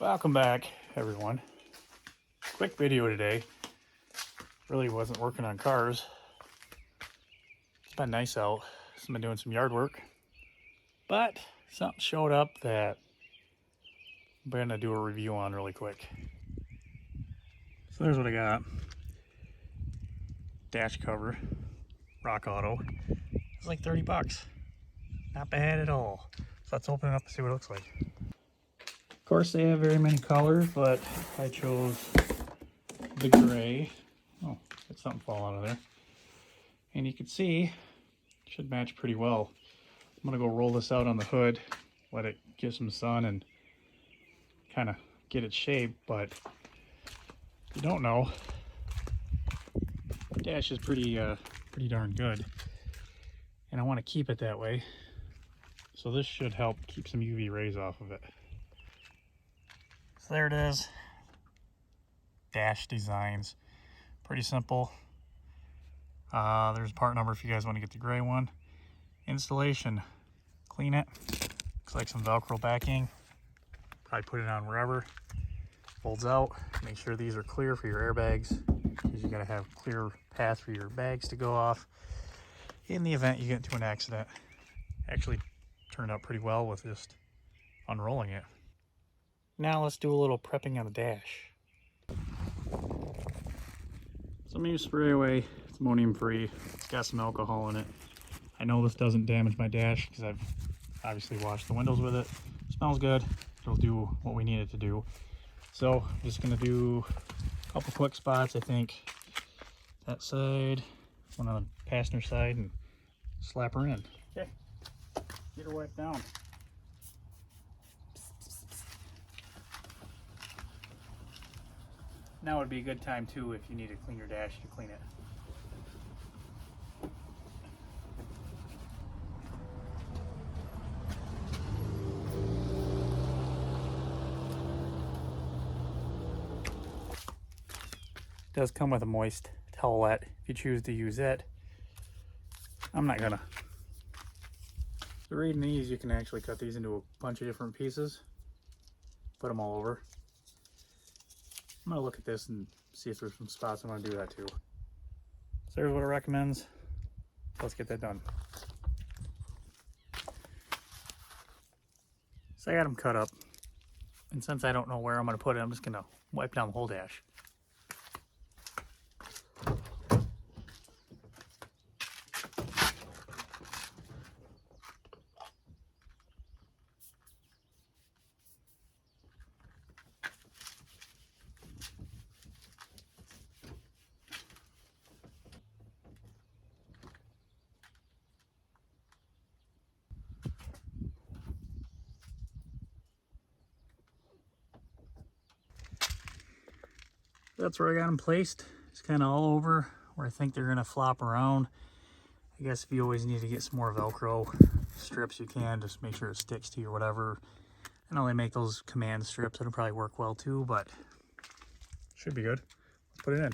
Welcome back, everyone. Quick video today. Really wasn't working on cars. It's been nice out. So I've been doing some yard work. But something showed up that I'm going to do a review on really quick. So there's what I got. Dash cover. Rock Auto. It's like 30 bucks. Not bad at all. So let's open it up and see what it looks like. Of course, they have very many colors, but I chose the gray. Oh, got something fall out of there. And you can see, it should match pretty well. I'm gonna go roll this out on the hood, let it get some sun and kind of get its shape, but if you don't know, the dash is pretty darn good. And I want to keep it that way. So this should help keep some UV rays off of it. So there it is. Dash designs. Pretty simple. There's a part number if you guys want to get the gray one. Installation. Clean it. Looks like some Velcro backing. Probably put it on wherever. Folds out. Make sure these are clear for your airbags, because you gotta have clear path for your bags to go off in the event you get into an accident. Actually turned out pretty well with just unrolling it. Now let's do a little prepping on the dash. So I'm gonna use spray away. It's ammonium free. It's got some alcohol in it. I know this doesn't damage my dash because I've obviously washed the windows with it. It smells good. It'll do what we need it to do. So I'm just gonna do a couple quick spots, I think. That side, one on the passenger side, and slap her in. Okay, get her wiped down. Now would be a good time too if you need to clean your dash to clean it. It does come with a moist towelette if you choose to use it. I'm not gonna. So reading these, you can actually cut these into a bunch of different pieces. Put them all over. I'm gonna look at this and see if there's some spots I want to do that too. So there's what it recommends. Let's get that done. So I got them cut up, and since I don't know where I'm gonna put it, I'm just gonna wipe down the whole dash. That's where I got them placed. It's kind of all over where I think they're gonna flop around. I guess if you always need to get some more Velcro strips, you can just make sure it sticks to you or whatever. I know they make those command strips that'll probably work well too, but should be good. Let's put it in.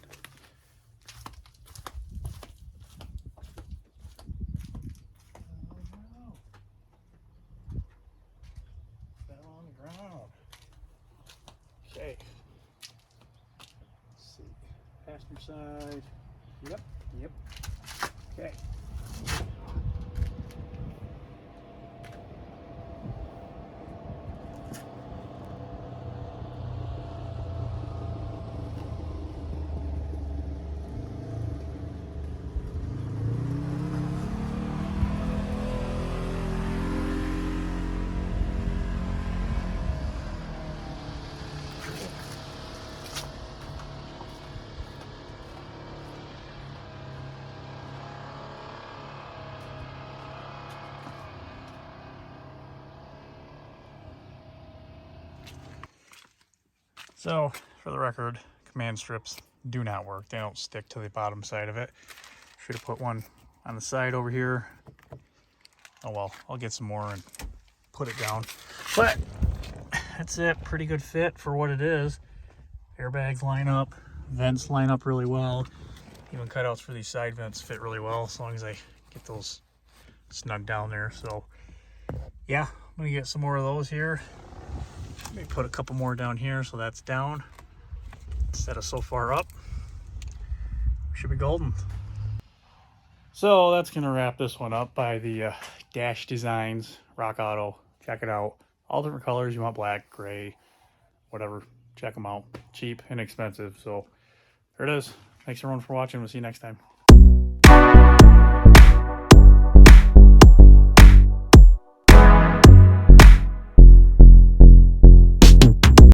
Fell on the ground. Okay. Passenger side. Yep. Okay. So, for the record, command strips do not work. They don't stick to the bottom side of it. Should have put one on the side over here. Oh well, I'll get some more and put it down. But that's it. Pretty good fit for what it is. Airbags line up, vents line up really well. Even cutouts for these side vents fit really well as long as I get those snug down there. So yeah, I'm gonna get some more of those here. Maybe put a couple more down here so that's down instead of so far up. Should be golden. So that's gonna wrap this one up by the Dash Designs Rock Auto. Check it out. All different colors. You want black, gray, whatever. Check them out. Cheap, inexpensive. So there it is. Thanks everyone for watching. We'll see you next time.